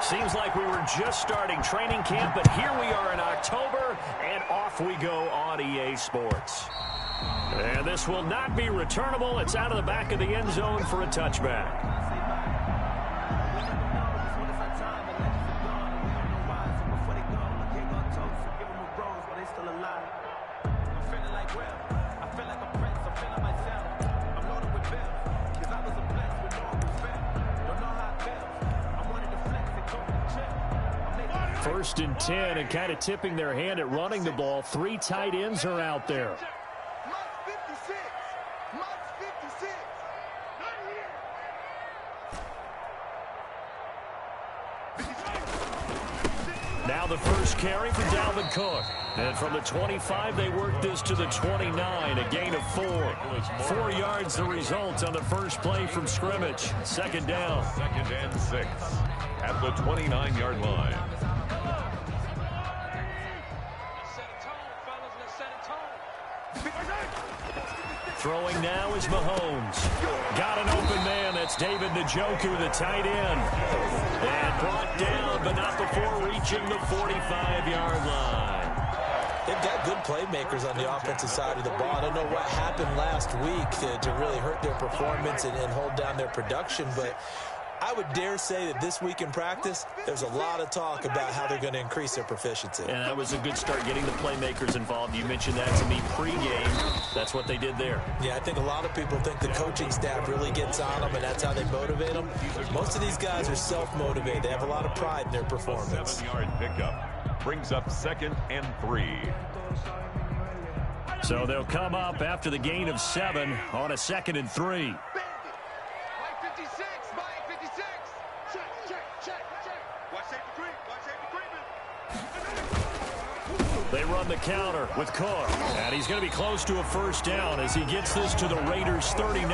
Seems like we were just starting training camp, but here we are in October, and off we go on EA Sports. And this will not be returnable. It's out of the back of the end zone for a touchback. First and 10, and kind of tipping their hand at running the ball. 3 tight ends are out there. Now the first carry for Dalvin Cook. And from the 25, they work this to the 29, a gain of 4. 4 yards the result on the first play from scrimmage. Second down. 2nd and 6 at the 29-yard line. Throwing now is Mahomes. Got an open man. That's David Njoku, the tight end. And brought down, but not before reaching the 45-yard line. They've got good playmakers on the offensive side of the ball. I don't know what happened last week to really hurt their performance and hold down their production, but I would dare say that this week in practice, there's a lot of talk about how they're going to increase their proficiency. And that was a good start getting the playmakers involved. You mentioned that to me pregame. That's what they did there. Yeah, I think a lot of people think the coaching staff really gets on them, and that's how they motivate them. Most of these guys are self-motivated. They have a lot of pride in their performance. 7-yard pickup brings up 2nd and 3. So they'll come up after the gain of 7 on a 2nd and 3. They run the counter with Cook, and he's going to be close to a first down as he gets this to the Raiders' 39.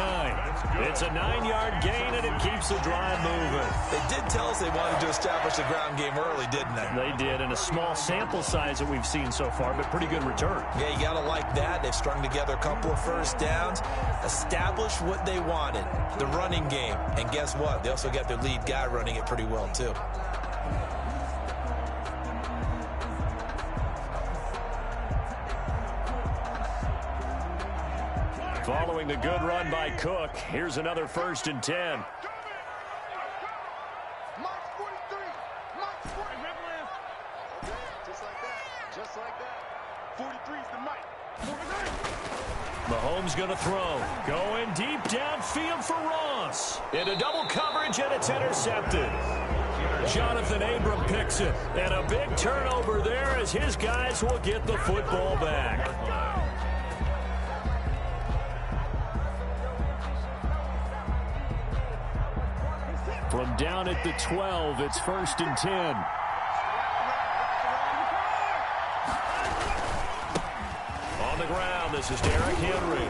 It's a 9-yard gain, and it keeps the drive moving. They did tell us they wanted to establish a ground game early, didn't they? They did, and a small sample size that we've seen so far, but pretty good return. Yeah, you got to like that. They've strung together a couple of first downs, established what they wanted, the running game. And guess what? They also got their lead guy running it pretty well, too. Following the good run by Cook, here's another 1st and 10. Mahomes going to throw. Going deep downfield for Ross. Into double coverage, and it's intercepted. Jonathan Abram picks it. And a big turnover there as his guys will get the football back. From down at the 12, it's 1st and 10. On the ground, this is Derrick Henry.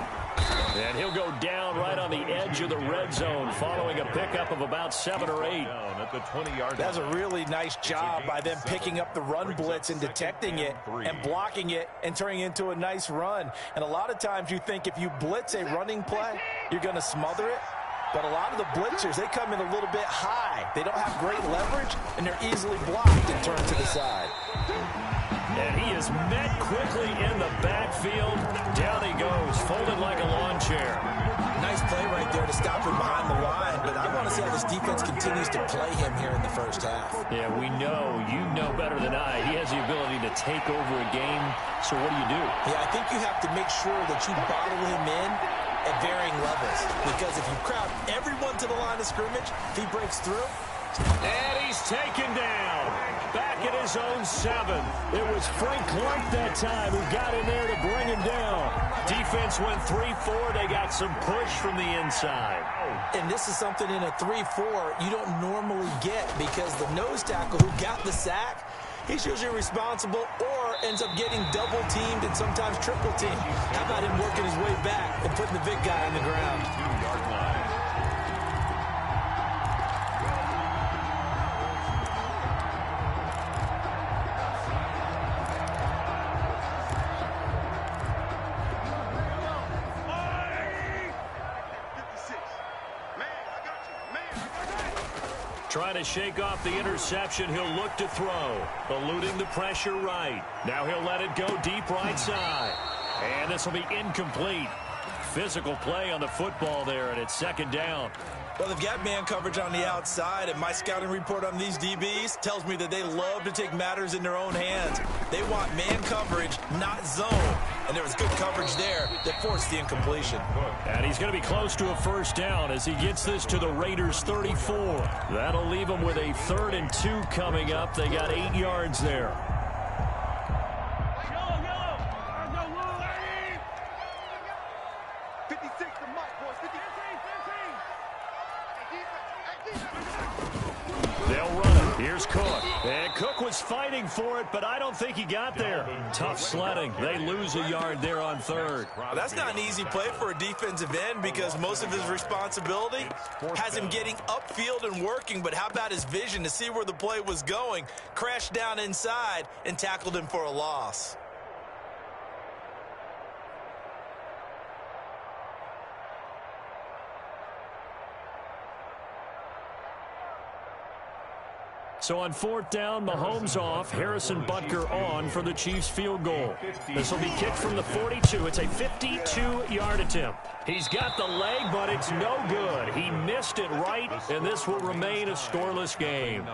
And he'll go down right on the edge of the red zone following a pickup of about 7 or 8. At the 20-yard That's a really nice job by them picking up the run blitz and detecting it and blocking it and turning it into a nice run. And a lot of times you think if you blitz a running play, you're going to smother it. But a lot of the blitzers, they come in a little bit high. They don't have great leverage, and they're easily blocked and turned to the side. And he is met quickly in the backfield. Down he goes, folded like a lawn chair. Nice play right there to stop him behind the line, but I want to see how this defense continues to play him here in the first half. Yeah, we know, you know better than I, he has the ability to take over a game. So what do? Yeah, I think you have to make sure that you bottle him in at varying levels, because if you crowd everyone to the line of scrimmage, if he breaks through. And he's taken down back at his own 7. It was Frank Clark that time who got in there to bring him down. Defense went 3-4. They got some push from the inside. And this is something in a 3-4 you don't normally get, because the nose tackle who got the sack, he's usually responsible or ends up getting double-teamed and sometimes triple-teamed. How about him working his way back and putting the big guy on the ground? 2-yard line. Trying to shake off the interception, he'll look to throw. Eluding the pressure right. Now he'll let it go deep right side. And this will be incomplete. Physical play on the football there, and it's second down. Well, they've got man coverage on the outside, and my scouting report on these DBs tells me that they love to take matters in their own hands. They want man coverage, not zone. And there was good coverage there that forced the incompletion. And he's going to be close to a first down as he gets this to the Raiders' 34. That'll leave them with a 3rd and 2 coming up. They got 8 yards there. They'll run it. Here's Cook. And Cook was fighting for it, but I don't think he got there. Tough sledding. They lose a yard there on 3rd. Well, that's not an easy play for a defensive end because most of his responsibility has him getting upfield and working, but how about his vision to see where the play was going? Crashed down inside and tackled him for a loss. So on 4th down, Mahomes off, Harrison Butker on for the Chiefs field goal. This will be kicked from the 42. It's a 52-yard attempt. He's got the leg, but it's no good. He missed it right, and this will remain a scoreless game.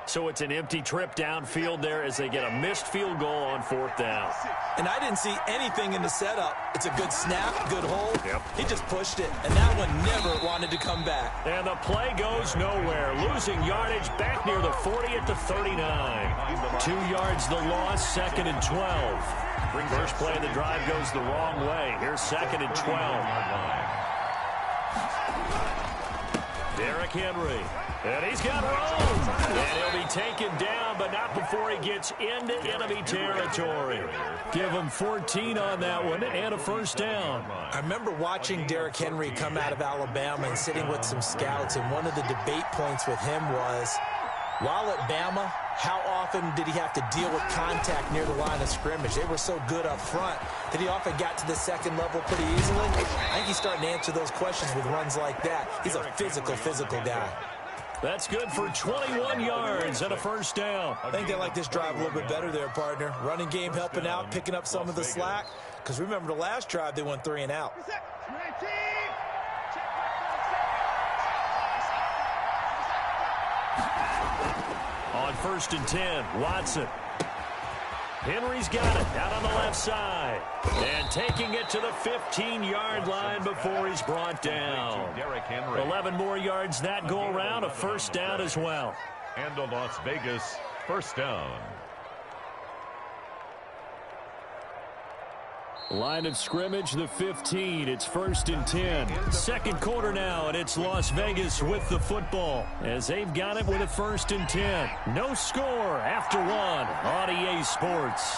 So it's an empty trip downfield there as they get a missed field goal on 4th down. And I didn't see anything in the setup. It's a good snap, good hold. Yep. He just pushed it, and that one never wanted to come back. And the play goes nowhere. Losing yardage back near the 40 at the 39. 2 yards the loss, 2nd and 12. First play of the drive goes the wrong way. Here's 2nd and 12. Derrick Henry. And he's got room. And he'll be taken down, but not before he gets into enemy territory. Give him 14 on that one and a first down. I remember watching Derrick Henry come out of Alabama and sitting with some scouts, and one of the debate points with him was, while at Bama, how often did he have to deal with contact near the line of scrimmage? They were so good up front that he often got to the second level pretty easily. I think he's starting to answer those questions with runs like that. He's a physical guy. That's good for 21 yards and a first down. I think they like this drive a little bit better there, partner. Running game helping out, picking up some of the slack. Because remember the last drive, they went 3 and out. On 1st and 10, Watson. Henry's got it out on the left side. And taking it to the 15-yard line before he's brought down. 11 more yards that go around, a first down as well. And a Las Vegas first down. Line of scrimmage, the 15. It's 1st and 10. Second quarter now, and it's Las Vegas with the football as they've got it with a 1st and 10. No score after 1 on EA Sports.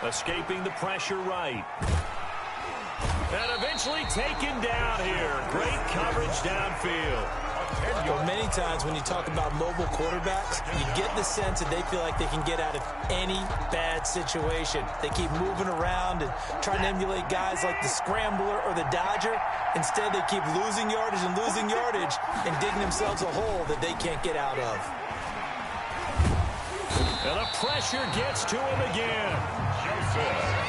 Escaping the pressure right. And eventually taken down here. Great coverage downfield. Well, many times when you talk about mobile quarterbacks, you get the sense that they feel like they can get out of any bad situation. They keep moving around and trying to emulate guys like the Scrambler or the Dodger. Instead, they keep losing yardage and digging themselves a hole that they can't get out of. And the pressure gets to him again.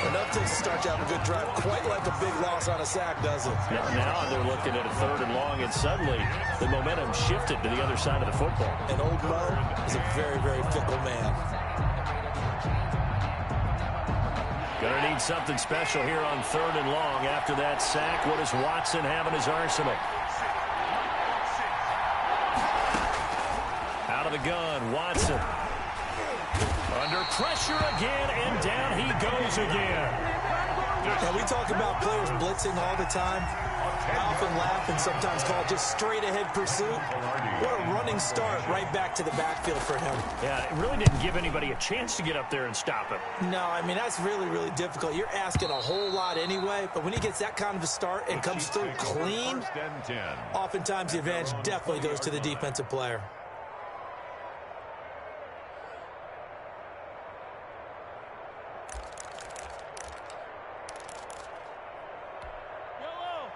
Enough to start you out a good drive, quite like a big loss on a sack, does it? Now they're looking at a 3rd and long, and suddenly the momentum shifted to the other side of the football. And old Mo is a very, very fickle man. Gonna need something special here on 3rd and long. After that sack, what does Watson have in his arsenal? Out of the gun, Watson. Under pressure again, and down he goes again. Now, we talk about players blitzing all the time. I often laugh and sometimes call it just straight-ahead pursuit. What a running start right back to the backfield for him. Yeah, it really didn't give anybody a chance to get up there and stop him. No, I mean, that's really, really difficult. You're asking a whole lot anyway, but when he gets that kind of a start and comes through clean, oftentimes the advantage definitely goes to the defensive player.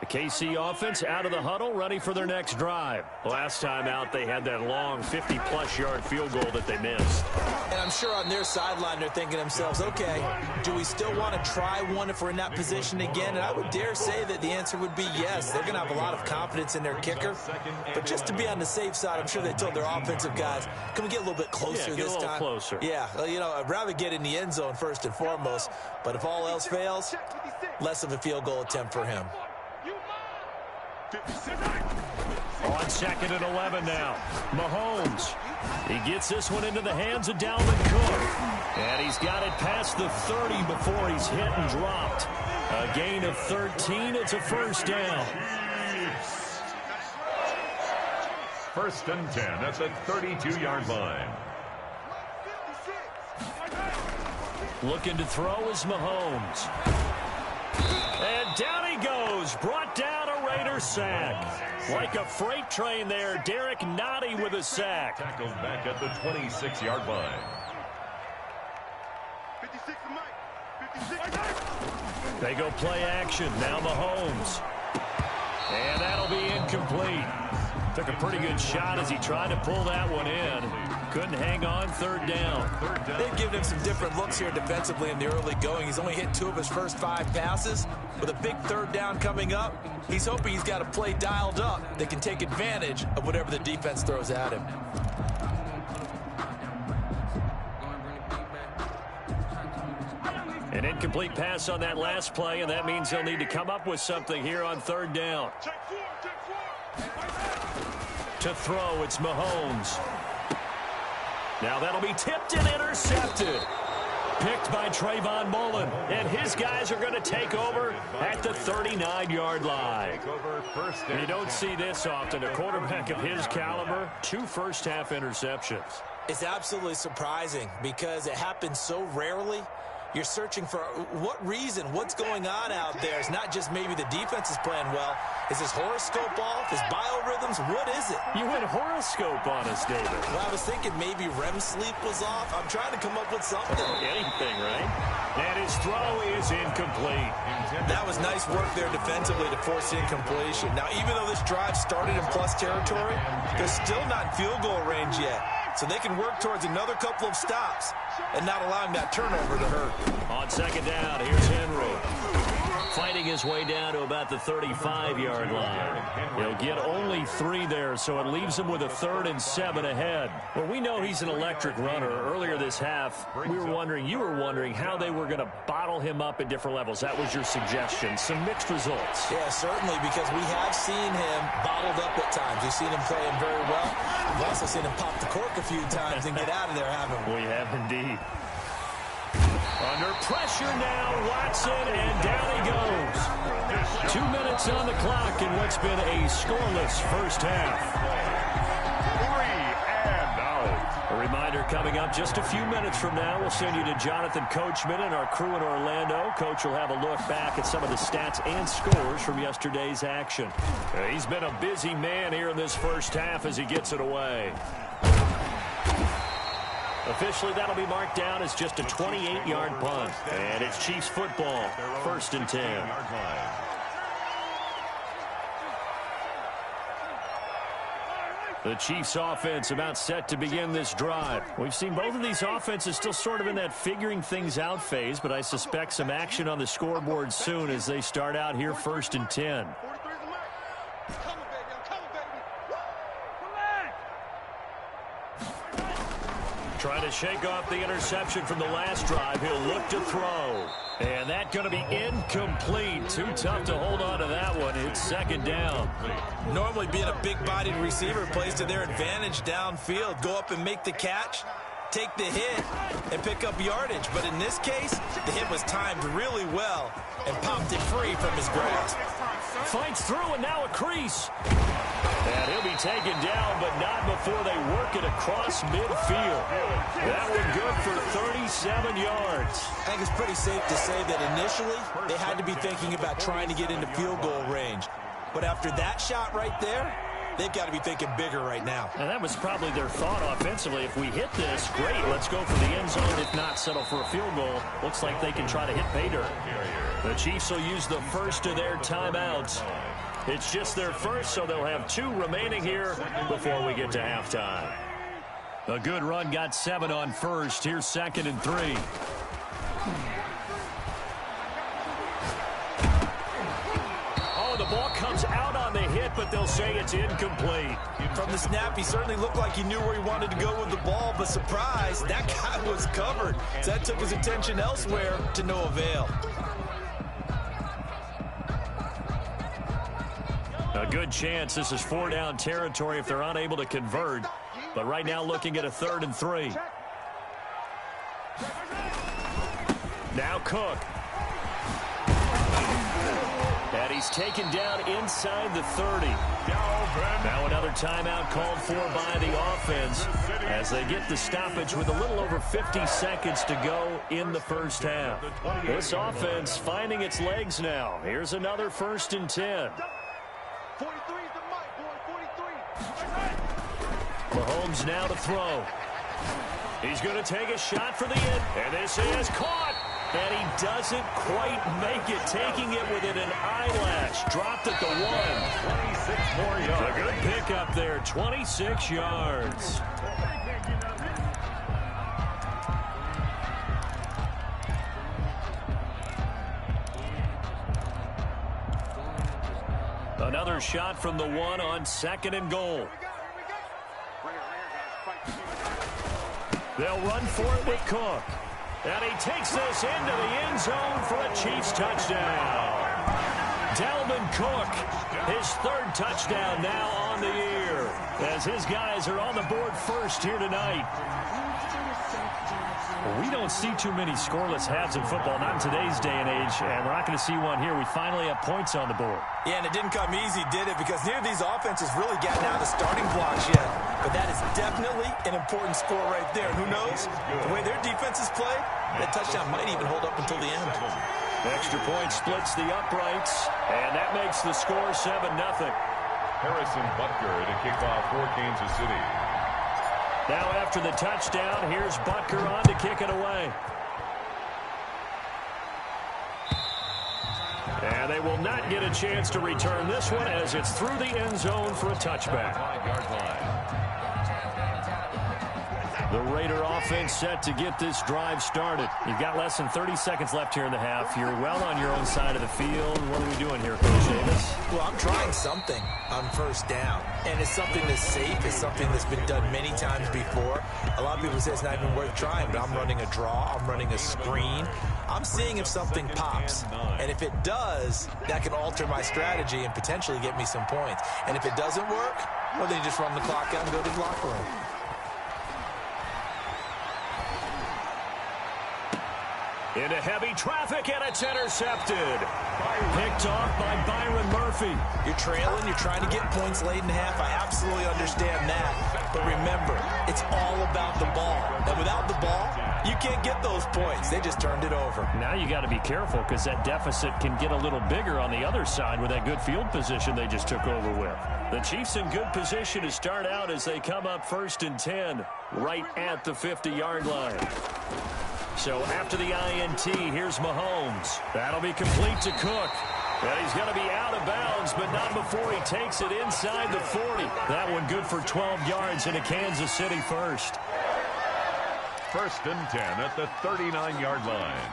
The KC offense out of the huddle, ready for their next drive. Last time out, they had that long 50-plus yard field goal that they missed. And I'm sure on their sideline, they're thinking to themselves, okay, do we still want to try one if we're in that position again? And I would dare say that the answer would be yes. They're going to have a lot of confidence in their kicker. But just to be on the safe side, I'm sure they told their offensive guys, can we get a little bit closer this time? Get a little closer. Yeah, you know, I'd rather get in the end zone first and foremost. But if all else fails, less of a field goal attempt for him. On 2nd and 11 now. Mahomes. He gets this one into the hands of Dalvin Cook. And he's got it past the 30 before he's hit and dropped. A gain of 13. It's a first down. 1st and 10 at the 32-yard line. Looking to throw is Mahomes. And down he goes. Brought down a Raider sack. Like a freight train there, Derek Nottie with a sack. Tackled back at the 26-yard line. They go play action. Now Mahomes. And that'll be incomplete. Took a pretty good shot as he tried to pull that one in. Couldn't hang on. 3rd down. They've given him some different looks here defensively in the early going. He's only hit 2 of his first 5 passes. With a big 3rd down coming up, he's hoping he's got a play dialed up that can take advantage of whatever the defense throws at him. An incomplete pass on that last play, and that means they'll need to come up with something here on 3rd down. To throw, it's Mahomes. Now that'll be tipped and intercepted. Picked by Trayvon Mullen. And his guys are going to take over at the 39-yard line. You don't see this often. A quarterback of his caliber, 2 first-half interceptions. It's absolutely surprising because it happens so rarely. You're searching for what reason, what's going on out there. It's not just maybe the defense is playing well. Is his horoscope off? His biorhythms? What is it? You went horoscope on us, David. Well, I was thinking maybe REM sleep was off. I'm trying to come up with something. Anything, right? And his throw is incomplete. That was nice work there defensively to force incompletion. Now, even though this drive started in plus territory, they're still not in field goal range yet. So they can work towards another couple of stops and not allowing that turnover to hurt. On 2nd down, here's Henry. Fighting his way down to about the 35-yard line. He'll get only 3 there, so it leaves him with a 3rd and 7 ahead. Well, we know he's an electric runner. Earlier this half, you were wondering how they were going to bottle him up at different levels. That was your suggestion. Some mixed results. Yeah, certainly, because we have seen him bottled up at times. We've seen him playing very well. We've also seen him pop the cork a few times and get out of there, haven't we? We have indeed. Under pressure now, Watson, and down he goes. 2 minutes on the clock in what's been a scoreless first half. 3 and out. A reminder coming up just a few minutes from now. We'll send you to Jonathan Coachman and our crew in Orlando. Coach will have a look back at some of the stats and scores from yesterday's action. He's been a busy man here in this first half as he gets it away. Officially, that'll be marked down as just a 28-yard punt. And it's Chiefs football, 1st and 10. The Chiefs offense about set to begin this drive. We've seen both of these offenses still sort of in that figuring things out phase, but I suspect some action on the scoreboard soon as they start out here 1st and 10. Trying to shake off the interception from the last drive. He'll look to throw. And that's going to be incomplete. Too tough to hold on to that one. It's 2nd down. Normally being a big-bodied receiver plays to their advantage downfield. Go up and make the catch, take the hit, and pick up yardage. But in this case, the hit was timed really well and popped it free from his grasp. Fights through, and now a crease. And he'll be taken down, but not before they work it across midfield. That one good for 37 yards. I think it's pretty safe to say that initially they had to be thinking about trying to get into field goal range. But after that shot right there, they've got to be thinking bigger right now. And that was probably their thought offensively. If we hit this, great, let's go for the end zone. If not, settle for a field goal. Looks like they can try to hit pay dirt. The Chiefs will use the first of their timeouts. It's just their first, so they'll have 2 remaining here before we get to halftime. A good run got 7 on first. Here's 2nd and 3. Oh, the ball comes out on the hit, but they'll say it's incomplete. From the snap, he certainly looked like he knew where he wanted to go with the ball, but surprise, that guy was covered. So that took his attention elsewhere to no avail. A good chance this is 4-down territory if they're unable to convert. But right now looking at a 3rd and 3. Now Cook. And he's taken down inside the 30. Now another timeout called for by the offense as they get the stoppage with a little over 50 seconds to go in the first half. This offense finding its legs now. Here's another 1st and 10. 43 is the mic, boy, 43. Mahomes now to throw. He's going to take a shot for the end. And this is caught. And he doesn't quite make it, taking it within an eyelash. Dropped at the 1. 26 more yards. A good pickup there, 26 yards. Another shot from the 1 on 2nd and goal. They'll run for it with Cook. And he takes this into the end zone for a Chiefs touchdown. Dalvin Cook, his 3rd touchdown now on the year, as his guys are on the board first here tonight. Well, we don't see too many scoreless halves in football, not in today's day and age, and we're not going to see one here. We finally have points on the board. Yeah, and it didn't come easy, did it? Because neither of these offenses really gotten out of the starting blocks yet. But that is definitely an important score right there. Who knows? The way their defenses play, that touchdown might even hold up until the end. Extra point splits the uprights, and that makes the score 7-0. Harrison Butker to kick off for Kansas City. Now after the touchdown, here's Butker on to kick it away. And they will not get a chance to return this one as it's through the end zone for a touchback. 5-yard line. The Raider offense set to get this drive started. You've got less than 30 seconds left here in the half. You're well on your own side of the field. What are we doing here, Coach Davis? Well, I'm trying something on 1st down. And it's something that's safe. It's something that's been done many times before. A lot of people say it's not even worth trying, but I'm running a draw. I'm running a screen. I'm seeing if something pops. And if it does, that can alter my strategy and potentially get me some points. And if it doesn't work, well, then you just run the clock out and go to the locker room. Into heavy traffic, and it's intercepted. Picked off by Byron Murphy. You're trailing, you're trying to get points late in the half. I absolutely understand that. But remember, it's all about the ball. And without the ball, you can't get those points. They just turned it over. Now you got to be careful because that deficit can get a little bigger on the other side with that good field position they just took over with. The Chiefs in good position to start out as they come up 1st and 10 right at the 50-yard line. So after the INT, here's Mahomes. That'll be complete to Cook. And he's going to be out of bounds, but not before he takes it inside the 40. That one good for 12 yards into Kansas City first. 1st and 10 at the 39-yard line.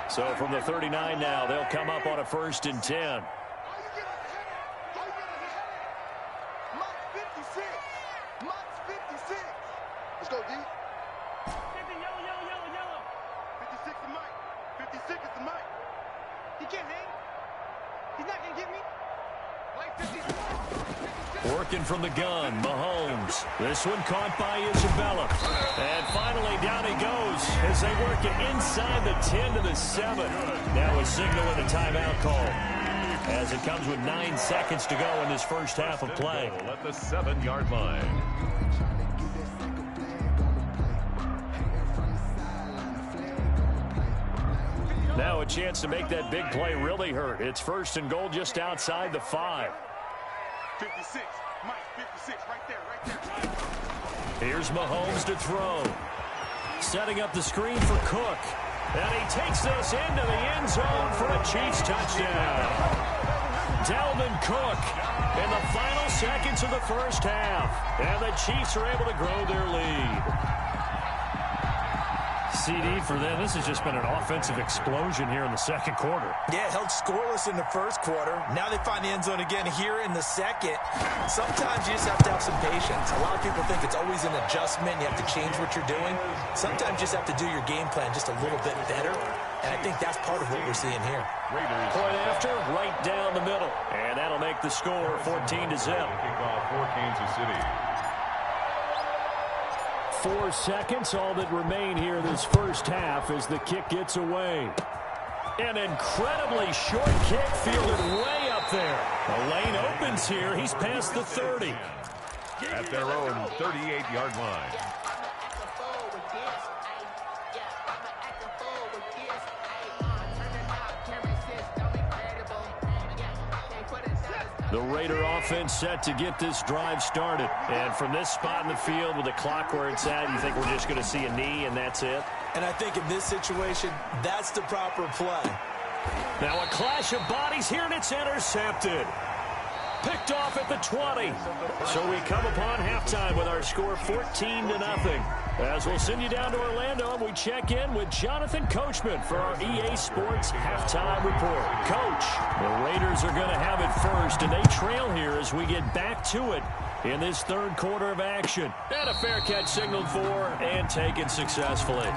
So from the 39 now, they'll come up on a 1st and 10. Let's go, D. 50, yellow. 56 the mic. 56 is the mic. He can't hang. He's not going to get me. Like 50. Working from the gun, Mahomes. This one caught by Isabella. And finally down he goes as they work it inside the 10 to the 7. Now a signal with a timeout call as it comes with 9 seconds to go in this first half of play. At the 7-yard line. Now a chance to make that big play really hurt. It's 1st and goal just outside the 5. 56. Mike, 56. Right there. Here's Mahomes to throw. Setting up the screen for Cook. And he takes this into the end zone for a Chiefs touchdown. Dalvin Cook in the final seconds of the first half. And the Chiefs are able to grow their lead. CD for them. This has just been an offensive explosion here in the second quarter. Yeah, held scoreless in the first quarter. Now they find the end zone again here in the second. Sometimes you just have to have some patience. A lot of people think it's always an adjustment. You have to change what you're doing. Sometimes you just have to do your game plan just a little bit better. And I think that's part of what we're seeing here. Point after, right down the middle. And that'll make the score 14-0. Kickoff for Kansas City. 4 seconds, all that remain here this first half as the kick gets away. An incredibly short kick fielded way up there. The lane opens here. He's past the 30. At their own 38-yard line. The Raider offense set to get this drive started. And from this spot in the field with the clock where it's at, you think we're just going to see a knee and that's it? And I think in this situation, that's the proper play. Now a clash of bodies here, and it's intercepted. Picked off at the 20. So we come upon halftime with our score 14-0. As we'll send you down to Orlando, and we check in with Jonathan Coachman for our EA Sports Halftime Report. Coach, the Raiders are going to have it first, and they trail here as we get back to it in this third quarter of action. And a fair catch signaled for and taken successfully.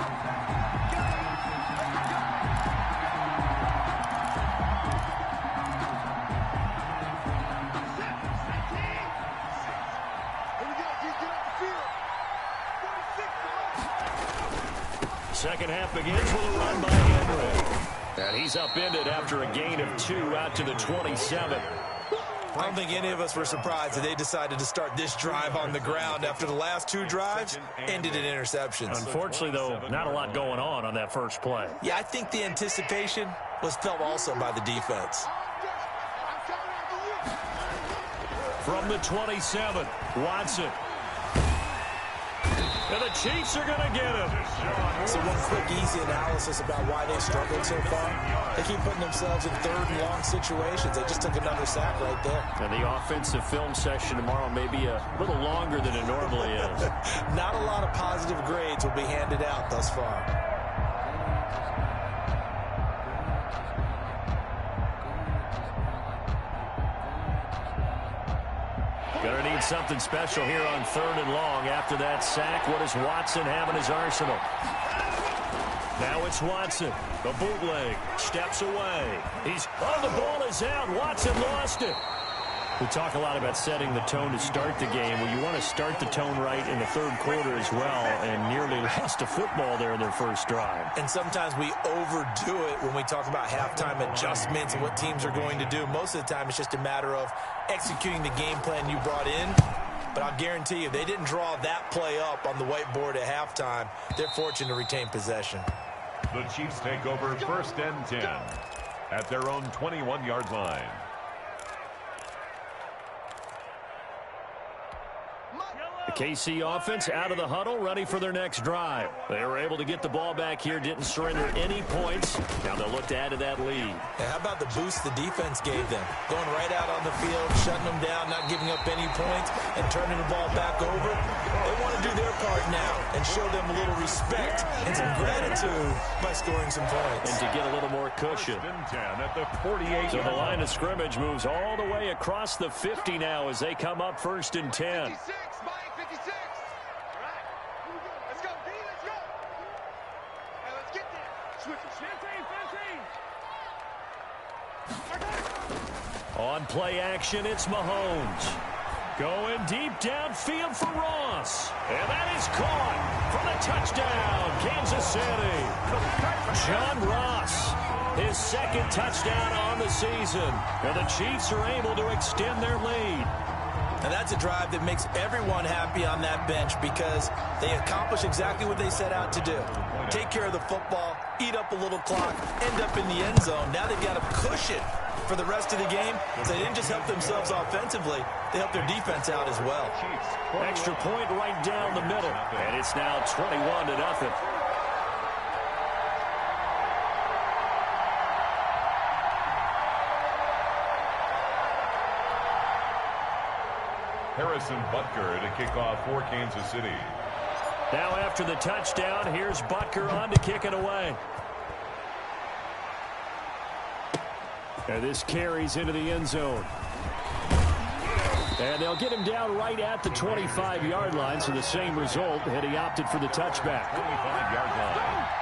Second half begins with a run by Henry. And he's upended after a gain of 2 out to the 27. I don't think any of us were surprised that they decided to start this drive on the ground after the last 2 drives ended in interceptions. Unfortunately, though, not a lot going on that first play. Yeah, I think the anticipation was felt also by the defense. From the 27, Watson. And the Chiefs are going to get him. So one quick, easy analysis about why they struggled so far. They keep putting themselves in third and long situations. They just took another sack right there. And the offensive film session tomorrow may be a little longer than it normally is. Not a lot of positive grades will be handed out thus far. Gonna need something special here on 3rd and long. After that sack, what does Watson have in his arsenal? Now it's Watson. The bootleg. Steps away. The ball is out. Watson lost it. We talk a lot about setting the tone to start the game. Well, you want to start the tone right in the third quarter as well, and nearly lost a football there in their first drive. And sometimes we overdo it when we talk about halftime adjustments and what teams are going to do. Most of the time, it's just a matter of executing the game plan you brought in. But I'll guarantee you, they didn't draw that play up on the whiteboard at halftime. They're fortunate to retain possession. The Chiefs take over 1st and 10 at their own 21-yard line. The KC offense out of the huddle, ready for their next drive. They were able to get the ball back here, didn't surrender any points. Now they'll look to add to that lead. And how about the boost the defense gave them? Going right out on the field, shutting them down, not giving up any points, and turning the ball back over. They want to do their part now and show them a little respect and some gratitude by scoring some points. And to get a little more cushion. 1st and 10 at the 48. So the line of scrimmage moves all the way across the 50 now as they come up 1st and 10. 56, Mike, 56. All right. Let's go, D, let's go. All right, let's get there. Switches. 15. On play action, it's Mahomes. Going deep downfield for Ross. And that is caught for the touchdown, Kansas City. John Ross, his 2nd touchdown on the season. And the Chiefs are able to extend their lead. And that's a drive that makes everyone happy on that bench because they accomplish exactly what they set out to do. Take care of the football, eat up a little clock, end up in the end zone. Now they've got a cushion for the rest of the game. So they didn't just help themselves offensively, they helped their defense out as well. Extra point right down the middle. And it's now 21-0. Harrison Butker to kick off for Kansas City. Now after the touchdown, here's Butker on to kick it away. And this carries into the end zone. And they'll get him down right at the 25-yard line, so the same result, and he opted for the touchback. 25-yard line.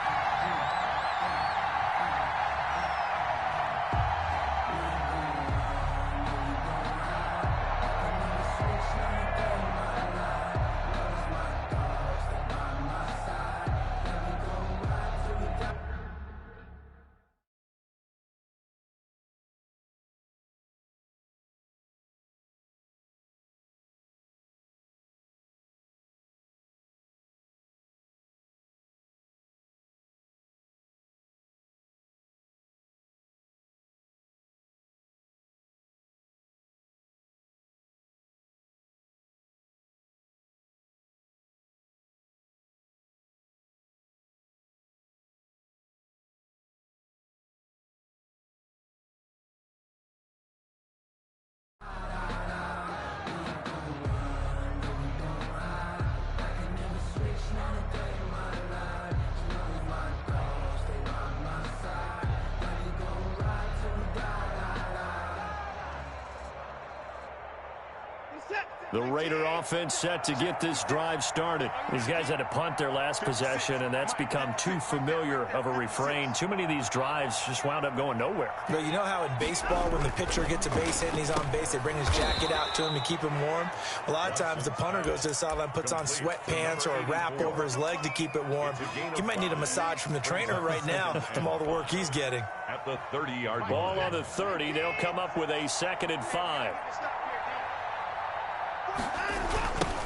The Raider offense set to get this drive started. These guys had to punt their last possession, and that's become too familiar of a refrain. Too many of these drives just wound up going nowhere. But you know how in baseball, when the pitcher gets a base hit and he's on base, they bring his jacket out to him to keep him warm? A lot of times the punter goes to the sideline, puts on sweatpants or a wrap over his leg to keep it warm. You might need a massage from the trainer right now from all the work he's getting. At the 30-yard line. Ball on the 30. They'll come up with a 2nd and 5.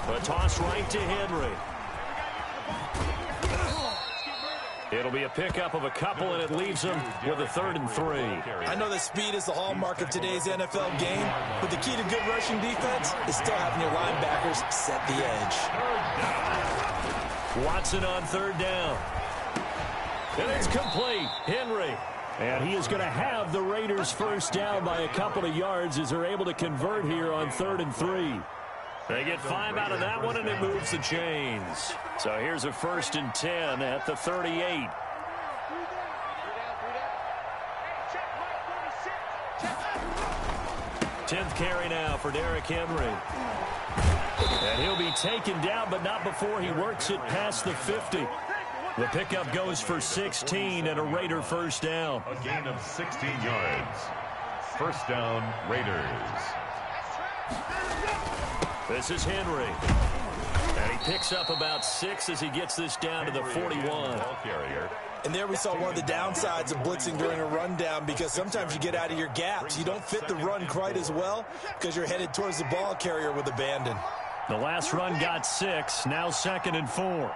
A toss right to Henry. It'll be a pickup of a couple, and it leaves him with a 3rd and 3. I know that speed is the hallmark of today's NFL game, but the key to good rushing defense is still having your linebackers set the edge. Watson on 3rd down. And it's complete. Henry. And he is going to have the Raiders first down by a couple of yards as they're able to convert here on 3rd and 3. They get 5 out of that one, and it moves the chains. So here's a 1st and 10 at the 38. Tenth carry now for Derrick Henry. And he'll be taken down, but not before he works it past the 50. The pickup goes for 16 and a Raider first down. A gain of 16 yards. First down, Raiders. This is Henry. And he picks up about 6 as he gets this down to the 41. Ball carrier. And there we saw one of the downsides of blitzing during a rundown, because sometimes you get out of your gaps. You don't fit the run quite as well because you're headed towards the ball carrier with abandon. The last run got 6. Now 2nd and 4.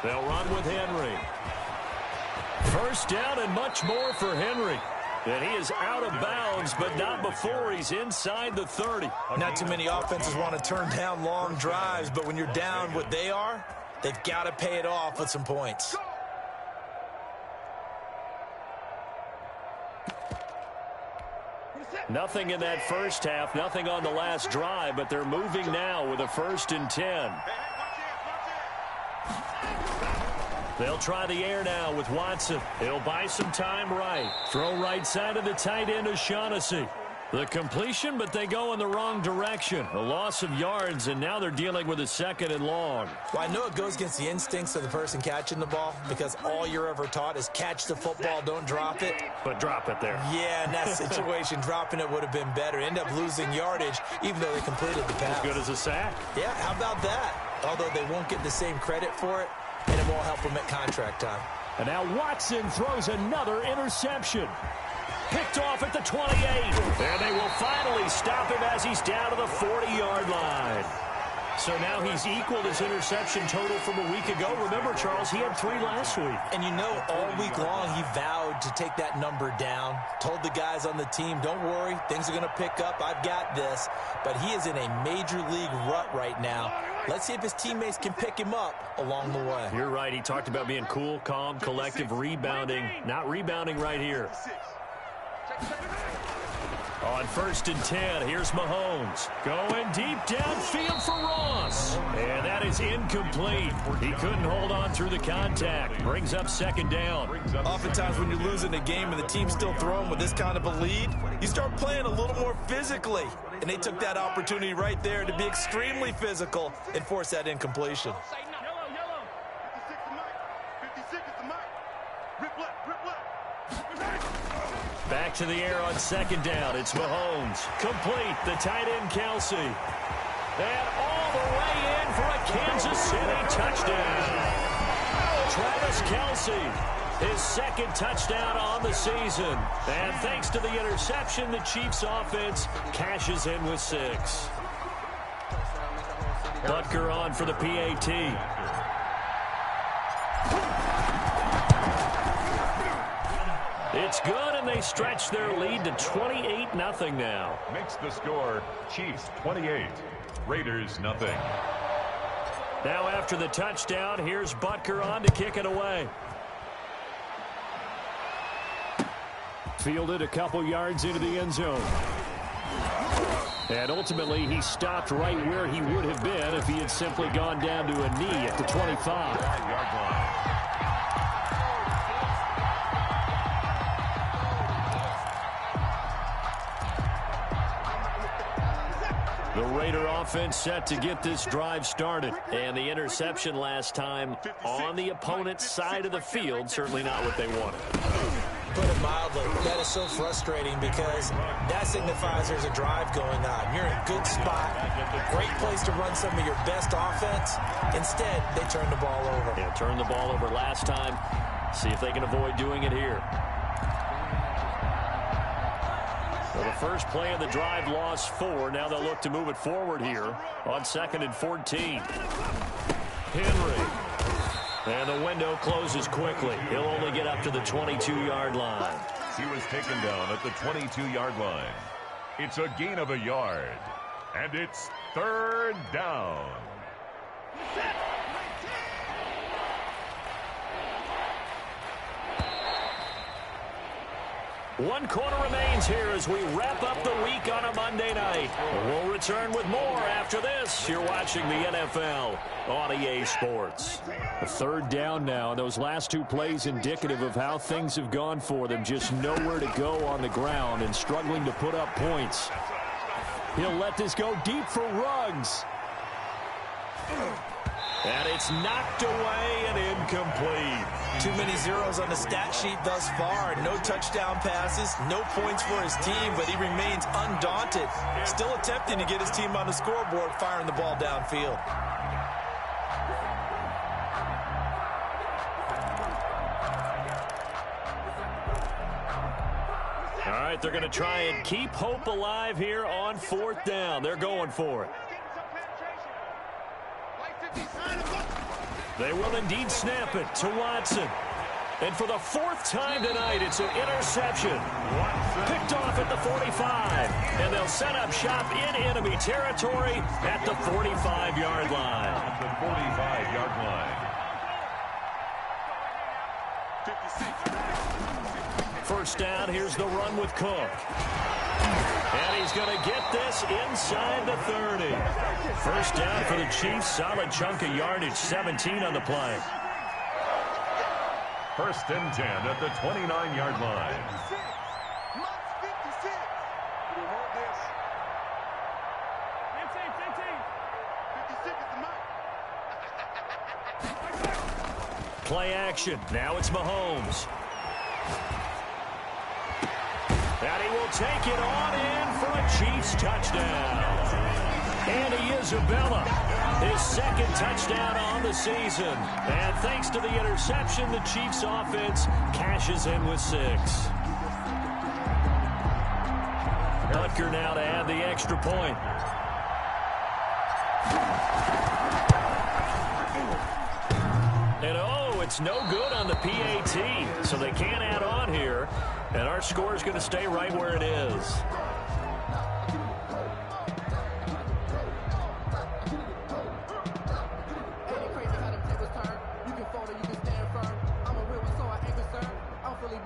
They'll run with Henry. First down and much more for Henry. And he is out of bounds, but not before he's inside the 30. Not too many offenses want to turn down long drives, but when you're down what they are, they've got to pay it off with some points. Nothing in that first half, nothing on the last drive, but they're moving now with a 1st and 10. They'll try the air now with Watson. He'll buy some time right. Throw right side of the tight end, O'Shaughnessy. The completion, but they go in the wrong direction. A loss of yards, and now they're dealing with a 2nd and long. Well, I know it goes against the instincts of the person catching the ball, because all you're ever taught is catch the football, don't drop it. But drop it there. Yeah, in that situation, dropping it would have been better. End up losing yardage, even though they completed the pass. As good as a sack. Yeah, how about that? Although they won't get the same credit for it, and it won't help them at contract time. And now Watson throws another interception. Picked off at the 28. And they will finally stop him as he's down to the 40-yard line. So now he's equaled his interception total from a week ago. Remember, Charles, he had 3 last week. And you know, all week long he vowed to take that number down. Told the guys on the team, don't worry, things are going to pick up. I've got this. But he is in a major league rut right now. Let's see if his teammates can pick him up along the way. You're right. He talked about being cool, calm, collective, rebounding. Not rebounding right here. On 1st and 10, here's Mahomes. Going deep downfield for Ross. And that is incomplete. He couldn't hold on through the contact. Brings up 2nd down. Oftentimes when you're losing a game and the team's still throwing with this kind of a lead, you start playing a little more physically. And they took that opportunity right there to be extremely physical and force that incompletion. Yellow. 56 to Mike. 56 to Mike. Rip left. Back to the air on 2nd down. It's Mahomes. Complete. The tight end, Kelsey. And all the way in for a Kansas City touchdown. Travis Kelsey, his 2nd touchdown on the season. And thanks to the interception, the Chiefs offense cashes in with 6. Butker on for the PAT. It's good, and they stretch their lead to 28-0 now. Makes the score Chiefs 28, Raiders nothing. Now after the touchdown, here's Butker on to kick it away. Fielded a couple yards into the end zone. And ultimately, he stopped right where he would have been if he had simply gone down to a knee at the 25. The Raider offense set to get this drive started. And the interception last time on the opponent's side of the field, certainly not what they wanted. Put it mildly, that is so frustrating because that signifies there's a drive going on. You're in a good spot, great place to run some of your best offense. Instead, they turn the ball over. Yeah, turned the ball over last time. See if they can avoid doing it here. Well, the first play of the drive lost 4. Now they'll look to move it forward here on 2nd and 14. Henry. And the window closes quickly. He'll only get up to the 22-yard line. He was taken down at the 22-yard line. It's a gain of a yard. And it's 3rd down. One quarter remains here as we wrap up the week on a Monday night. We'll return with more after this. You're watching the NFL on EA Sports. A 3rd down now. Those last 2 plays indicative of how things have gone for them. Just nowhere to go on the ground and struggling to put up points. He'll let this go deep for Ruggs. And it's knocked away and incomplete. Too many zeros on the stat sheet thus far. No touchdown passes, no points for his team, but he remains undaunted. Still attempting to get his team on the scoreboard, firing the ball downfield. All right, they're going to try and keep hope alive here on 4th down. They're going for it. They will indeed snap it to Watson. And for the 4th time tonight, it's an interception. Picked off at the 45. And they'll set up shop in enemy territory at the 45-yard line. At the 45-yard line. 1st down, here's the run with Cook. And he's going to get this inside the 30. 1st down for the Chiefs. Solid chunk of yardage, 17 on the play. 1st and 10 at the 29-yard line. Play action. Now it's Mahomes. And he will take it on in for a Chiefs touchdown. Andy Isabella, his 2nd touchdown on the season. And thanks to the interception, the Chiefs offense cashes in with 6. Butker now to add the extra point. And oh, it's no good on the PAT, so they can't add on here. And our score is going to stay right where it is.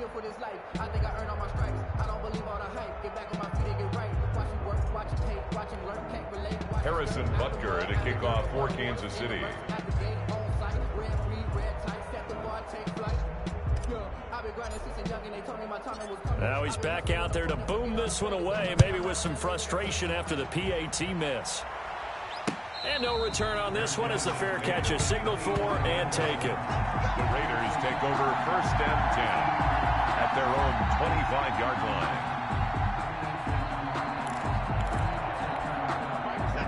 here for this life. I think I earned all my stripes. I don't believe all the hype. Get back on my feet and get right. Watch him work, watch him hate, watch him learn, can't relate. Harrison Butker at a kickoff for Kansas City. At the gate, on site, red free, red tight, set the bar, take flight. I've been grinding since a young and they told me my timing was coming. Now he's back out there to boom this one away, maybe with some frustration after the PAT miss. And no return on this one as the fair catch is signaled for and taken. The Raiders take over 1st and 10 at their own 25-yard line.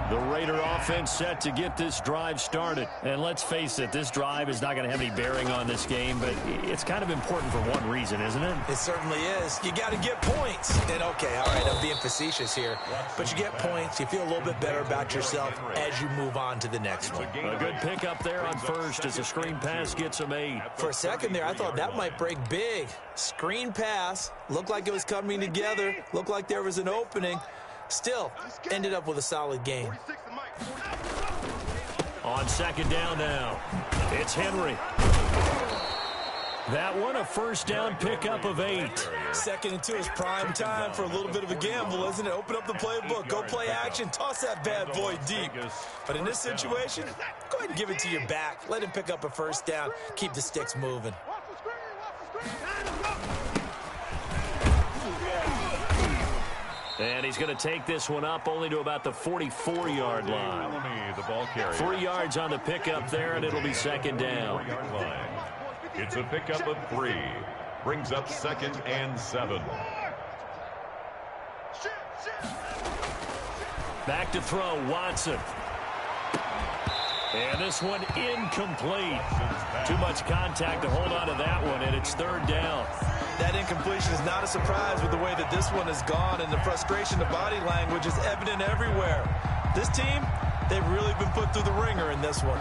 The Raider offense set to get this drive started. And let's face it, this drive is not going to have any bearing on this game, but it's kind of important for one reason, isn't it? It certainly is. You got to get points. And okay, all right, I'm being facetious here, but you get points. You feel a little bit better about yourself as you move on to the next one. A good pickup there on first as a screen pass gets him 8. For a second there, I thought that might break big. Screen pass, looked like it was coming together, looked like there was an opening. Still, ended up with a solid game. On 2nd down now, it's Henry. That one, a 1st down pickup of 8. 2nd and 2 is prime time for a little bit of a gamble, isn't it? Open up the playbook, go play action, toss that bad boy deep. But in this situation, go ahead and give it to your back. Let him pick up a 1st down, keep the sticks moving. And he's going to take this one up only to about the 44-yard line. The ball carrier. 3 yards on the pickup there, and it'll be 2nd down. It's a pickup of 3. Brings up 2nd and 7. Back to throw, Watson. And this one incomplete. Too much contact to hold on to that one, and it's 3rd down. That incompletion is not a surprise with the way that this one has gone, and the frustration, the body language is evident everywhere. This team, they've really been put through the ringer in this one.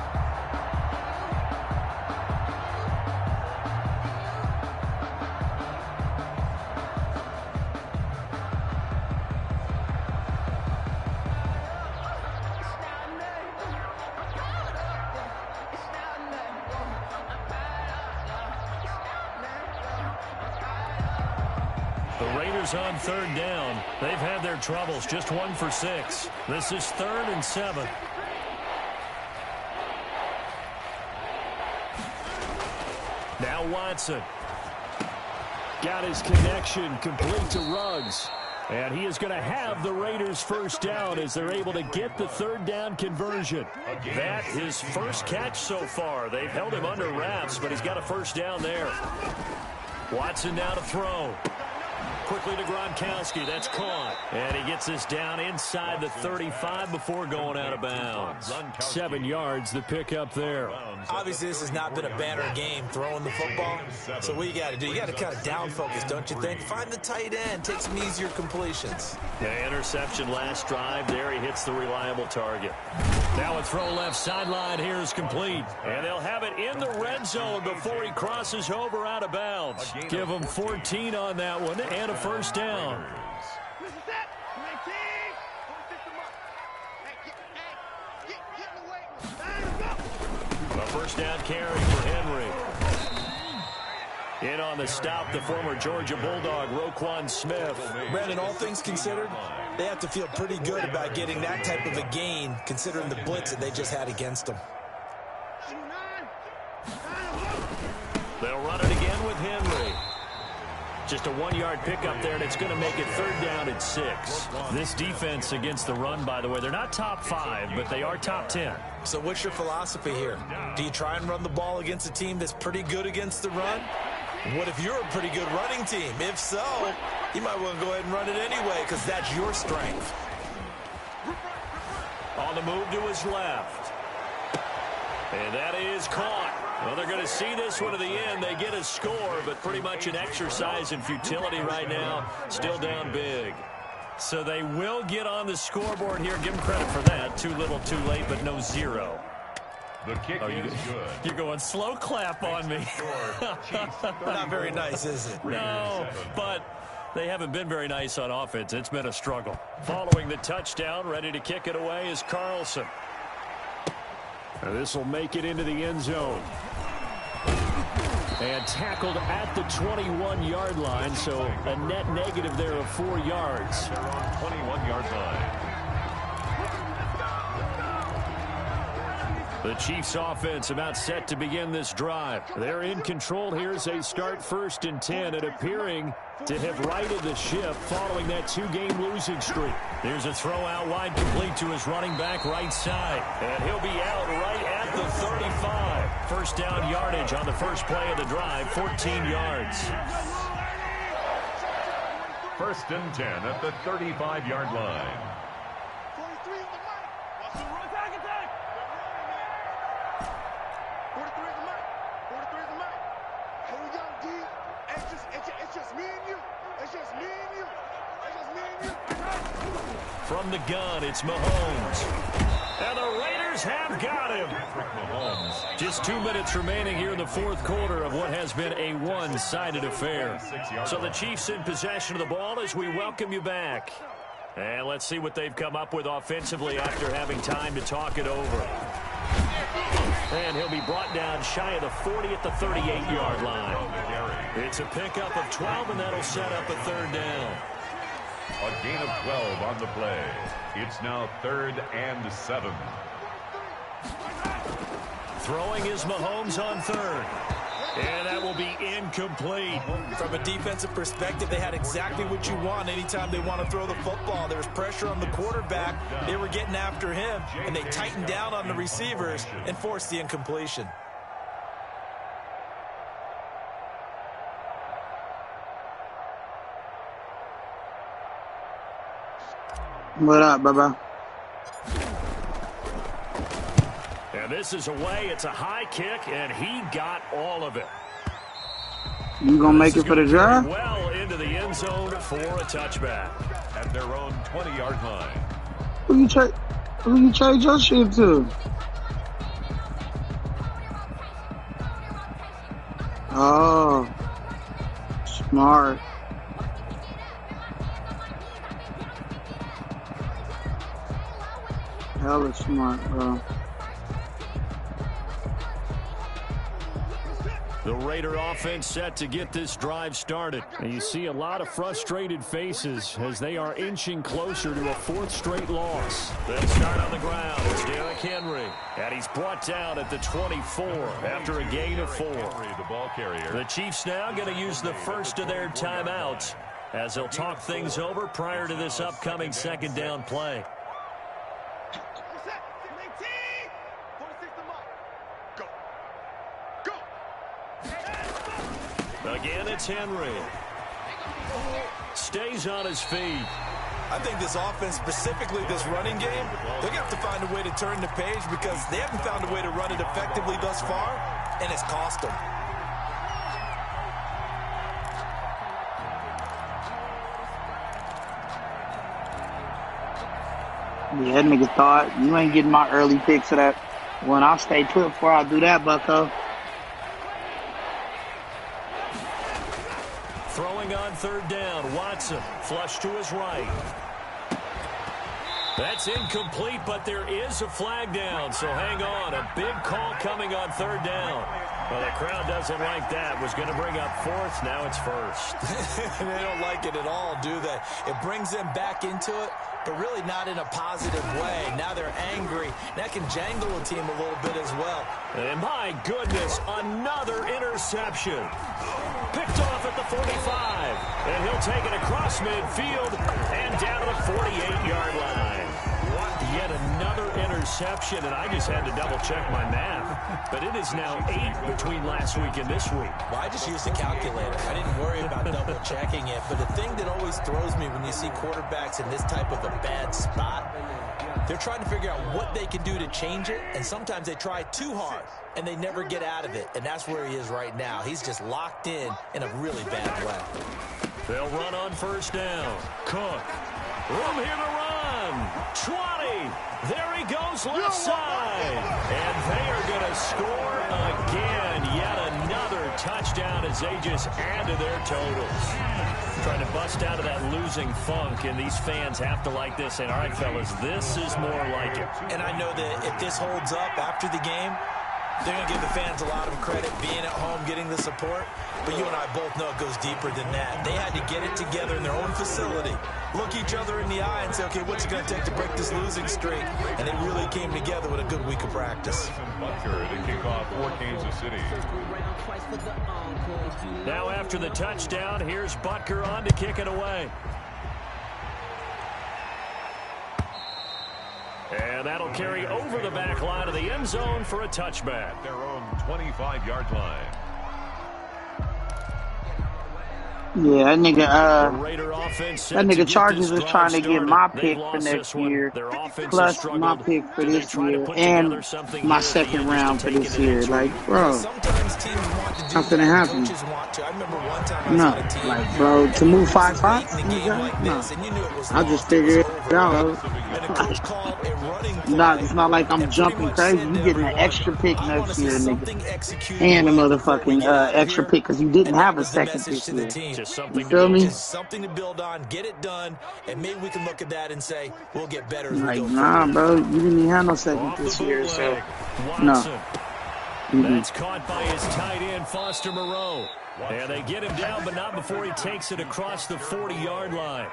On 3rd down. They've had their troubles, just 1 for 6. This is 3rd and 7. Now Watson. Got his connection complete to Ruggs. And he is going to have the Raiders' 1st down as they're able to get the 3rd down conversion. That his first catch so far. They've held him under wraps, but he's got a 1st down there. Watson now to throw. Quickly to Gronkowski. That's caught. And he gets this down inside the 35 before going out of bounds. 7 yards, the pickup there. Obviously, this has not been a banner game throwing the football. So what you got to do, you got to kind of down focus, don't you think? Find the tight end. Take some easier completions. The interception last drive. There he hits the reliable target. Now a throw left sideline here is complete. And they'll have it in the red zone before he crosses over out of bounds. Give him 14 on that one and a 1st down. A 1st down carry for Henry. In on the stop, the former Georgia Bulldog, Roquan Smith. Brandon, all things considered, they have to feel pretty good about getting that type of a gain, considering the blitz that they just had against them. They'll run it again with Henry. Just a 1-yard pickup there, and it's going to make it 3rd down and 6. This defense against the run, by the way, they're not top 5, but they are top 10. So what's your philosophy here? Do you try and run the ball against a team that's pretty good against the run? What if you're a pretty good running team? If so, you might want to go ahead and run it anyway because that's your strength. On the move to his left. And that is caught. Well, they're going to see this one to the end. They get a score, but pretty much an exercise in futility right now. Still down big. So they will get on the scoreboard here. Give them credit for that. Too little, too late, but no 0. The kick is good. You're going slow clap on me. Not very nice, is it? No, but they haven't been very nice on offense. It's been a struggle. Following the touchdown, ready to kick it away is Carlson. This will make it into the end zone. And tackled at the 21-yard line, so a net negative there of 4 yards. They're on 21-yard line. The Chiefs offense about set to begin this drive. They're in control here as they start 1st and 10 and appearing to have righted the ship following that 2-game losing streak. There's a throw out wide complete to his running back right side. And he'll be out right at the 35. First down yardage on the first play of the drive, 14 yards. 1st and 10 at the 35-yard line. 43 on the mic. Attack, attack. 43 is the mic. 43 is the mic. Hey, we got D. It's just me and you. It's just me and you. It's just me and you. From the gun, it's Mahomes. And the Raiders have got him. Mahomes. Just 2 minutes remaining here in the 4th quarter of what has been a one-sided affair. So the Chiefs in possession of the ball as we welcome you back. And let's see what they've come up with offensively after having time to talk it over. And he'll be brought down shy of the 40 at the 38-yard line. It's a pickup of 12, and that'll set up a 3rd down. A gain of 12 on the play. It's now 3rd and 7. Throwing is Mahomes on 3rd. And that will be incomplete. From a defensive perspective, they had exactly what you want anytime they want to throw the football. There was pressure on the quarterback. They were getting after him, and they tightened down on the receivers and forced the incompletion. What up, Bubba? And this is away. It's a high kick, and he got all of it. You gonna make it for the drive? Well into the end zone for a touchback. At their own 20-yard line. Who you trade your shit to? Oh, smart. Hella smart, bro. The Raider offense set to get this drive started. And you see a lot of frustrated faces as they are inching closer to a 4th straight loss. They'll start on the ground. It's Derrick Henry. And he's brought down at the 24 after a gain of 4. The ball carrier. The Chiefs now going to use the first of their timeouts as they'll talk things over prior to this upcoming 2nd down play. Again, it's Henry. Stays on his feet. I think this offense, specifically this running game, they're going to have to find a way to turn the page because they haven't found a way to run it effectively thus far, and it's cost them. Yeah, that nigga thought you ain't getting my early picks of that. When I stay put before I do that, bucko. Throwing on 3rd down, Watson, flush to his right. That's incomplete, but there is a flag down, so hang on. A big call coming on 3rd down. Well, the crowd doesn't like that. Was going to bring up 4th, now it's 1st. They don't like it at all, do they? It brings them back into it, but really not in a positive way. Now they're angry. That can jangle a team a little bit as well. And my goodness, another interception. Picked off at the 45. And he'll take it across midfield and down to the 48-yard line. Yet another interception, and I just had to double-check my math. But it is now 8 between last week and this week. Well, I just used a calculator. I didn't worry about double-checking it. But the thing that always throws me when you see quarterbacks in this type of a bad spot, they're trying to figure out what they can do to change it, and sometimes they try too hard, and they never get out of it. And that's where he is right now. He's just locked in a really bad way. They'll run on 1st down. Cook. Room here to run. 20. There he goes left side. And they are going to score again. Yet another touchdown as they just add to their totals. Trying to bust out of that losing funk, and these fans have to like this. And all right, fellas, this is more like it. And I know that if this holds up after the game, They're going to give the fans a lot of credit being at home, getting the support. But you and I both know it goes deeper than that. They had to get it together in their own facility, look each other in the eye and say, okay, what's it going to take to break this losing streak? And they really came together with a good week of practice. Butker to kick off for Kansas City. Now after the touchdown, here's Butker on to kick it away. And that'll carry over the back line of the end zone for a touchback. Their own 25-yard line. Yeah, that nigga Chargers was trying to get my pick for next year, plus my pick for this year, and my second round for this year. Like, bro, not gonna happen. No, like, bro, to move 5 spots, no. I just figured it out. It's not like I'm jumping crazy. You getting an extra pick next year, nigga, and a motherfucking extra pick because you didn't have a second this year. You feel me? Something to build on, get it done, and maybe we can look at that and say we'll get better as like, we go nah, bro, you didn't even have no second this year, so no. That's caught by his tight end, Foster Moreau. And they get him down, but not before he takes it across the 40-yard line.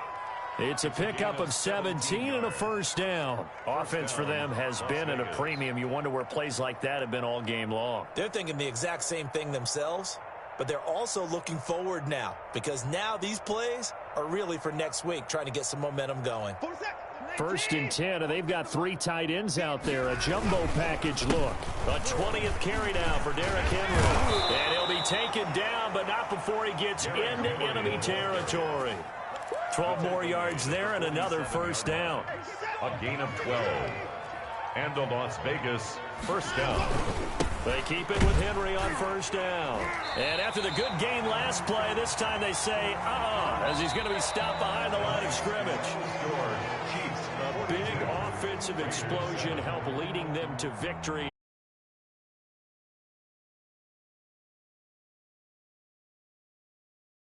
It's a pickup of 17 and a first down. Offense for them has been at a premium. You wonder where plays like that have been all game long. They're thinking the exact same thing themselves. But they're also looking forward now, because now these plays are really for next week, trying to get some momentum going. 1st and 10, and they've got 3 tight ends out there. A jumbo package look. A 20th carry now for Derrick Henry. And he'll be taken down, but not before he gets into enemy territory. 12 more yards there and another first down. A gain of 12. And a Las Vegas first down. They keep it with Henry on first down. And after the good gain last play, this time they say, as he's going to be stopped behind the line of scrimmage. A big offensive explosion help leading them to victory.